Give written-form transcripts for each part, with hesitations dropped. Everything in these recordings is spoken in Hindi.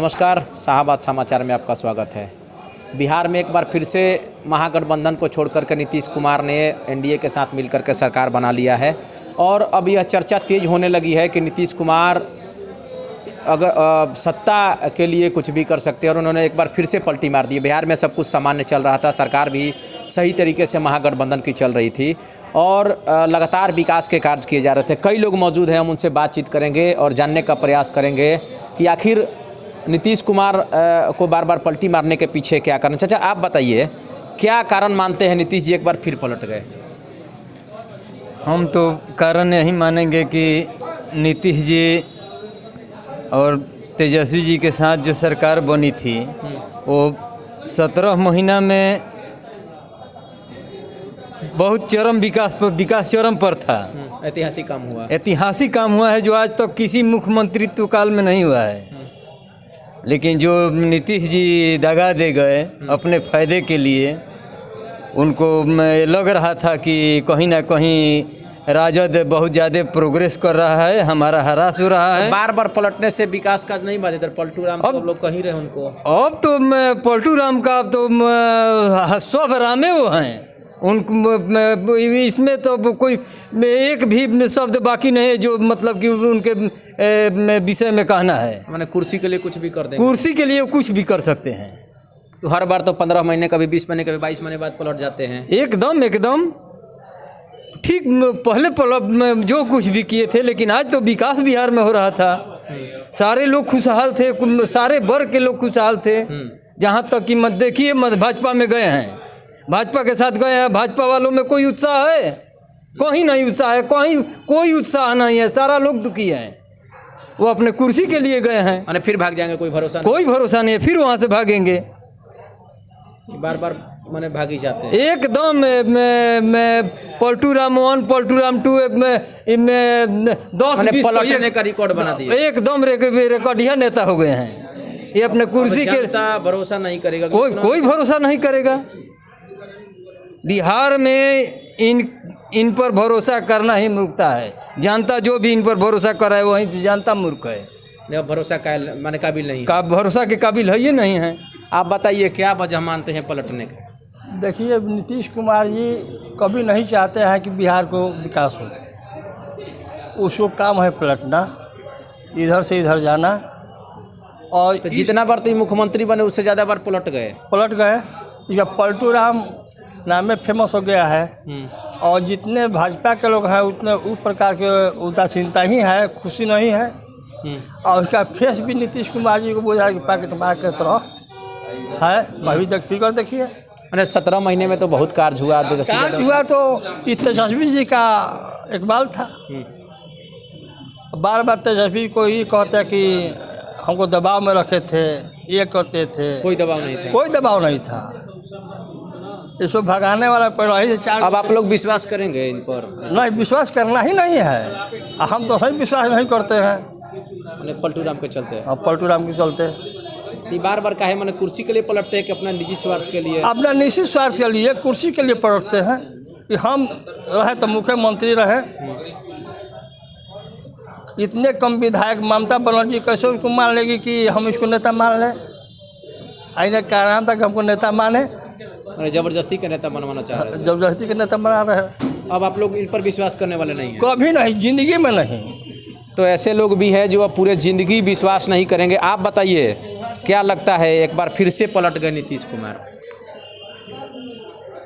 नमस्कार, शाहबाद समाचार में आपका स्वागत है। बिहार में एक बार फिर से महागठबंधन को छोड़कर के नीतीश कुमार ने एनडीए के साथ मिलकर के सरकार बना लिया है और अब यह चर्चा तेज होने लगी है कि नीतीश कुमार अगर सत्ता के लिए कुछ भी कर सकते हैं और उन्होंने एक बार फिर से पलटी मार दी। बिहार में सब कुछ सामान्य चल रहा था, सरकार भी सही तरीके से महागठबंधन की चल रही थी और लगातार विकास के कार्य किए जा रहे थे। कई लोग मौजूद हैं, हम उनसे बातचीत करेंगे और जानने का प्रयास करेंगे कि आखिर नीतीश कुमार को बार बार पलटी मारने के पीछे क्या कारण। चाचा आप बताइए, क्या कारण मानते हैं नीतीश जी एक बार फिर पलट गए? हम तो कारण यही मानेंगे कि नीतीश जी और तेजस्वी जी के साथ जो सरकार बनी थी वो 17 महीना में बहुत विकास चरम पर था। ऐतिहासिक काम हुआ है जो आज तक किसी मुख्यमंत्रित्व काल में नहीं हुआ है। लेकिन जो नीतीश जी दगा दे गए अपने फायदे के लिए, उनको लग रहा था कि कहीं ना कहीं राजद बहुत ज़्यादा प्रोग्रेस कर रहा है, हमारा हरास हो रहा है। बार बार पलटने से विकास का नहीं बात है। पलटू राम तो लोग कह ही रहे उनको। अब तो पलटू राम का तो सब रामे वो हैं, उनको इसमें तो कोई एक भी शब्द बाकी नहीं है जो मतलब कि उनके विषय में कहना है। मैंने कुर्सी के लिए कुछ भी कर देंगे, कुर्सी के लिए कुछ भी कर सकते हैं। तो हर बार तो 15 महीने कभी 20 महीने कभी 22 महीने बाद पलट जाते हैं। एकदम ठीक पहले में जो कुछ भी किए थे, लेकिन आज तो विकास बिहार में हो रहा था। सारे लोग खुशहाल थे, सारे वर्ग के लोग खुशहाल थे। जहाँ तक कि मत देखिए, भाजपा में गए हैं, भाजपा के साथ गए हैं, भाजपा वालों में कोई उत्साह है? कहीं नहीं उत्साह है, कहीं कोई उत्साह नहीं है। सारा लोग दुखी हैं, वो अपने कुर्सी के लिए गए हैं। मैंने फिर भाग जाएंगे, कोई भरोसा नहीं है, फिर वहाँ से भागेंगे। बार बार मैंने भाग ही जाते हैं। एकदम पलटू राम 1 पलटू राम 2 में 10-20 पलटने का रिकॉर्ड बना दिया। एकदम रिकॉर्डिया नेता हो गए हैं। ये अपने कुर्सी के भरोसा नहीं करेगा, कोई भरोसा नहीं करेगा। बिहार में इन पर भरोसा करना ही मूर्खता है। जनता जो भी इन पर भरोसा कर रहा है वही जनता मूर्ख है। भरोसा माने काबिल नहीं, भरोसा के काबिल है ये नहीं है। आप बताइए क्या वजह मानते हैं पलटने का? देखिए, नीतीश कुमार जी कभी नहीं चाहते हैं कि बिहार को विकास हो। उसको काम है पलटना, इधर से इधर जाना। और तो जितना बार तो मुख्यमंत्री बने उससे ज़्यादा बार पलट गए। या पलटू राम नाम में फेमस हो गया है। और जितने भाजपा के लोग हैं उतने उस प्रकार के उदासीनता ही है, खुशी नहीं है। और उसका फेस भी नीतीश कुमार जी को बोझा कि पैकेट मार के तरह है। अभी तक फिगर देखिए, मैंने 17 महीने में तो बहुत कार्य हुआ। तो तेजस्वी जी का इकबाल था। बार बार तेजस्वी को ही कहते कि हमको दबाव में रखे थे, ये करते थे। कोई दबाव नहीं था। इसको भगाने वाला पहले से 4। अब आप लोग विश्वास करेंगे इन पर? नहीं, विश्वास करना ही नहीं है। हम तो सही विश्वास नहीं करते हैं। पलटू राम के चलते? हाँ, पलटू राम के चलते। बार बार काहे मैंने कुर्सी के लिए पलटते हैं कि अपना निजी स्वार्थ के लिए? अपना निजी स्वार्थ के लिए कुर्सी के लिए पलटते हैं कि हम रहे तो मुख्यमंत्री रहे। इतने कम विधायक ममता बनर्जी कैसे उनको मान लेगी कि हम इसको नेता मान लें? आईने का नाम था कि हमको नेता माने। जबरदस्ती का नेता बनवाना चाह रहे हैं। जबरदस्ती के नेता बना रहे हैं। अब आप लोग इन पर विश्वास करने वाले नहीं हैं? कभी नहीं, जिंदगी में नहीं। तो ऐसे लोग भी हैं जो अब पूरे ज़िंदगी विश्वास नहीं करेंगे। आप बताइए, क्या लगता है एक बार फिर से पलट गए नीतीश कुमार?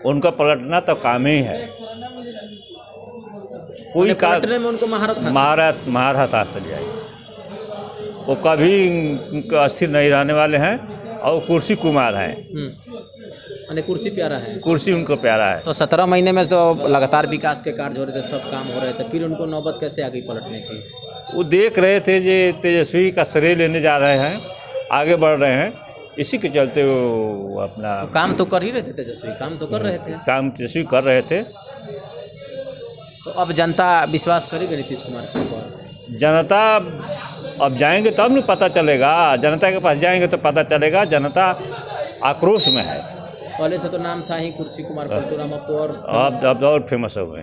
उनका पलटना तो काम ही है। कोई पलटने में उनको महारत हासिल जाएगी। वो कभी अस्थिर नहीं रहने वाले हैं और कुर्सी कुमार हैं। कुर्सी प्यारा है, कुर्सी उनको प्यारा है। तो 17 महीने में तो लगातार विकास के कार्य हो रहे थे, सब काम हो रहे थे, फिर उनको नौबत कैसे आ गई पलटने की? वो देख रहे थे जो तेजस्वी का श्रेय लेने जा रहे हैं, आगे बढ़ रहे हैं, इसी के चलते वो अपना काम तो कर ही रहे थे। तेजस्वी काम तो कर रहे थे, तेजस्वी कर रहे थे। तो अब जनता विश्वास करेगी नीतीश कुमार के ऊपर? जनता अब जाएंगे तब नहीं पता चलेगा। जनता के पास जाएंगे तो पता चलेगा। जनता आक्रोश में है। पहले से तो नाम था ही कुर्सी कुमार पलटू राम, अब तो और फेमस हो गए।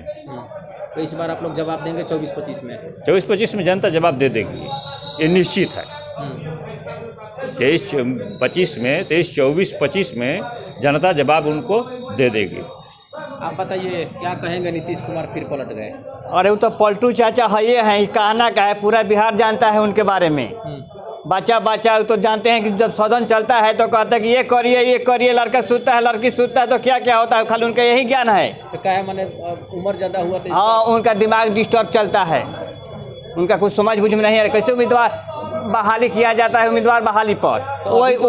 तो इस बार आप लोग जवाब देंगे 24-25 में? 24-25 में जनता जवाब दे देगी, ये निश्चित है। 23 24 25 में जनता जवाब उनको दे देगी। आप बताइए क्या कहेंगे, नीतीश कुमार फिर पलट गए? अरे वो तो पलटू चाचा है ये हैं, कहना का है, पूरा बिहार जानता है उनके बारे में। बच्चा तो जानते हैं कि जब सदन चलता है तो कहता है कि ये करिए, लड़का सूतता है, लड़की सूतता है, तो क्या क्या होता है, खाली उनका यही ज्ञान है। तो क्या है, मैंने उम्र ज़्यादा हुआ तो हाँ, उनका दिमाग डिस्टर्ब चलता है, उनका कुछ समझ बुझ में नहीं है। कैसे उम्मीदवार बहाली किया जाता है, उम्मीदवार बहाली पर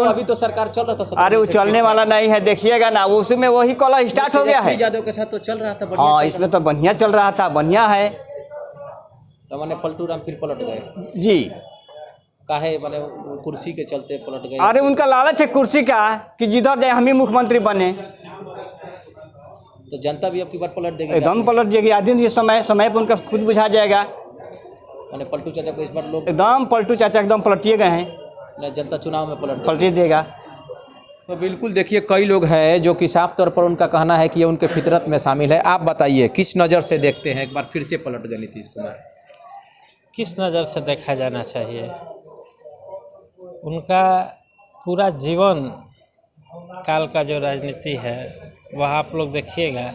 अभी तो सरकार चल रहा था। अरे वो चलने वाला नहीं है, देखिएगा ना, वो उसमें वही कॉलर स्टार्ट हो गया है। यादव के साथ तो चल रहा था। हाँ, इसमें तो बढ़िया चल रहा था, बढ़िया है। तो मैंने पलटू राम फिर पलट गए जी। काहे मैंने कुर्सी के चलते पलट गए? अरे उनका लालच है कुर्सी का कि जिधर जाए हम ही मुख्यमंत्री बने। तो जनता भी अब की बार पलट देगी? एकदम पलट जाएगी, आदमी ये समय पर उनका खुद बुझा जाएगा। मैंने पलटू चाचा को इस बार लोग एकदम पलटू चाचा एकदम पलटिए गए हैं, जनता चुनाव में पलट देगा। तो बिल्कुल देखिए, कई लोग हैं जो कि साफ तौर पर उनका कहना है कि ये उनके फितरत में शामिल है। आप बताइए किस नज़र से देखते हैं, एक बार फिर से पलट गए नीतीश कुमार? किस नज़र से देखा जाना चाहिए? उनका पूरा जीवन काल का जो राजनीति है वह आप लोग देखिएगा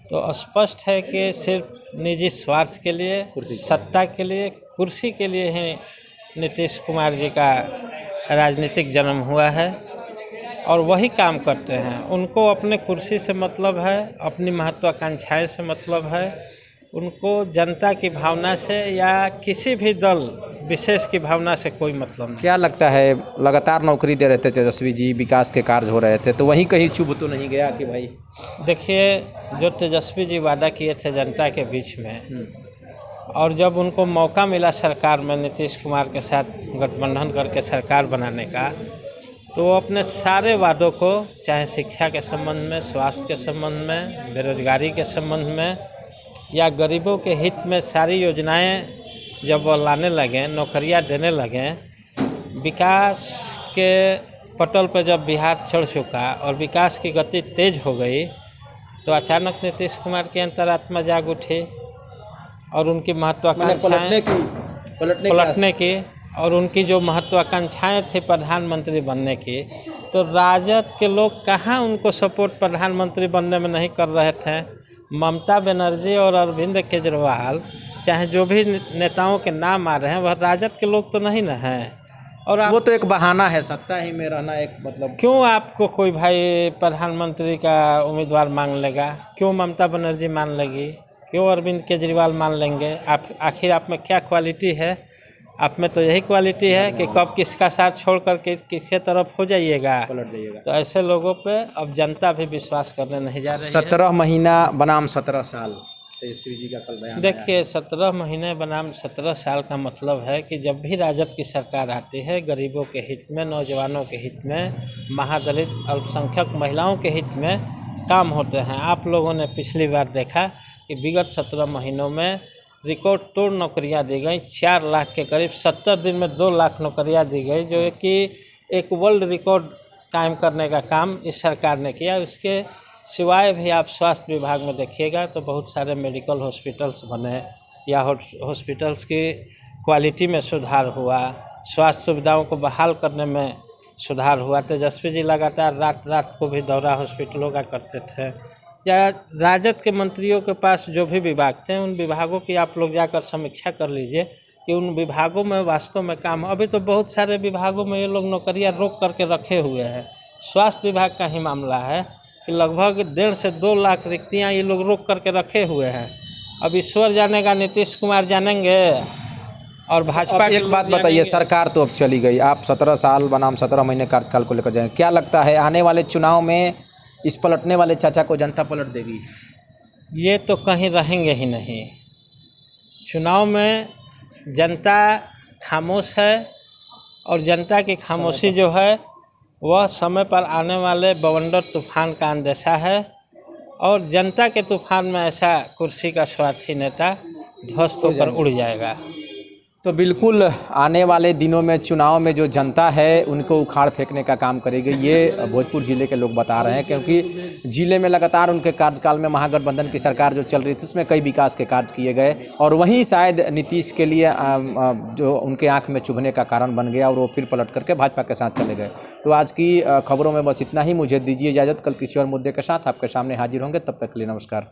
तो स्पष्ट है कि सिर्फ निजी स्वार्थ के लिए, सत्ता के लिए, कुर्सी के लिए ही नीतीश कुमार जी का राजनीतिक जन्म हुआ है और वही काम करते हैं। उनको अपने कुर्सी से मतलब है, अपनी महत्वाकांक्षाएं से मतलब है, उनको जनता की भावना से या किसी भी दल विशेष की भावना से कोई मतलब नहीं। क्या लगता है, लगातार नौकरी दे रहे थे तेजस्वी जी, विकास के कार्य हो रहे थे, तो वहीं कहीं चुभ तो नहीं गया कि भाई? देखिए, जो तेजस्वी जी वादा किए थे जनता के बीच में, और जब उनको मौका मिला सरकार में नीतीश कुमार के साथ गठबंधन करके सरकार बनाने का, तो वो अपने सारे वादों को, चाहे शिक्षा के संबंध में, स्वास्थ्य के संबंध में, बेरोजगारी के संबंध में या गरीबों के हित में, सारी योजनाएं जब वो लाने लगे, नौकरियां देने लगे, विकास के पटल पर जब बिहार चढ़ चुका और विकास की गति तेज हो गई, तो अचानक नीतीश कुमार की अंतरात्मा जाग उठी और उनकी महत्वाकांक्षाएं पलटने की और उनकी जो महत्वाकांक्षाएं थी प्रधानमंत्री बनने की, तो राजद के लोग कहाँ उनको सपोर्ट प्रधानमंत्री बनने में नहीं कर रहे थे। ममता बनर्जी और अरविंद केजरीवाल, चाहे जो भी नेताओं के नाम आ रहे हैं, वह राजद के लोग तो नहीं न हैं। और वो तो एक बहाना है, सत्ता ही में रहना एक मतलब। क्यों आपको कोई भाई प्रधानमंत्री का उम्मीदवार मांग लेगा? क्यों ममता बनर्जी मान लेगी? क्यों अरविंद केजरीवाल मान लेंगे? आप आखिर आप में क्या क्वालिटी है? आप में तो यही क्वालिटी है कि कब किसका साथ छोड़ कर के किसके तरफ हो जाइएगा, पलट जाइएगा। तो ऐसे लोगों पे अब जनता भी विश्वास करने नहीं जा रही है। 17 महीना बनाम 17 साल, तेजस्वी जी का कल बयान। देखिए, 17 महीने बनाम 17 साल का मतलब है कि जब भी राजद की सरकार आती है, गरीबों के हित में, नौजवानों के हित में, महादलित अल्पसंख्यक महिलाओं के हित में काम होते हैं। आप लोगों ने पिछली बार देखा कि विगत 17 महीनों में रिकॉर्ड तोड़ नौकरियां दी गई, 4 लाख के करीब, 70 दिन में 2 लाख नौकरियां दी गई, जो कि एक वर्ल्ड रिकॉर्ड कायम करने का काम इस सरकार ने किया। उसके सिवाय भी आप स्वास्थ्य विभाग में देखिएगा तो बहुत सारे मेडिकल हॉस्पिटल्स बने या हॉस्पिटल्स की क्वालिटी में सुधार हुआ, स्वास्थ्य सुविधाओं को बहाल करने में सुधार हुआ। तेजस्वी जी लगातार रात को भी दौरा हॉस्पिटलों का करते थे। या राजद के मंत्रियों के पास जो भी विभाग थे, उन विभागों की आप लोग जाकर समीक्षा कर लीजिए कि उन विभागों में वास्तव में काम। अभी तो बहुत सारे विभागों में ये लोग नौकरियां रोक करके रखे हुए हैं। स्वास्थ्य विभाग का ही मामला है कि लगभग 1.5 से 2 लाख रिक्तियां ये लोग रोक करके रखे हुए हैं। अब ईश्वर जानेगा, नीतीश कुमार जानेंगे और भाजपा। एक बात बताइए, सरकार तो अब चली गई, आप 17 साल बनाम 17 महीने कार्यकाल को लेकर जाएं, क्या लगता है आने वाले चुनाव में इस पलटने वाले चाचा को जनता पलट देगी? ये तो कहीं रहेंगे ही नहीं। चुनाव में जनता खामोश है और जनता की खामोशी जो है वह समय पर आने वाले बवंडर तूफान का अंदेशा है और जनता के तूफान में ऐसा कुर्सी का स्वार्थी नेता ध्वस्त होकर उड़ जाएगा। तो बिल्कुल आने वाले दिनों में चुनाव में जो जनता है उनको उखाड़ फेंकने का काम करेगी, ये भोजपुर ज़िले के लोग बता रहे हैं। क्योंकि ज़िले में लगातार उनके कार्यकाल में महागठबंधन की सरकार जो चल रही थी उसमें कई विकास के कार्य किए गए और वहीं शायद नीतीश के लिए जो उनके आंख में चुभने का कारण बन गया और वो फिर पलट करके भाजपा के साथ चले गए। तो आज की खबरों में बस इतना ही। मुझे दीजिए इजाज़त, कल किसी और मुद्दे के साथ आपके सामने हाजिर होंगे। तब तक के लिए नमस्कार।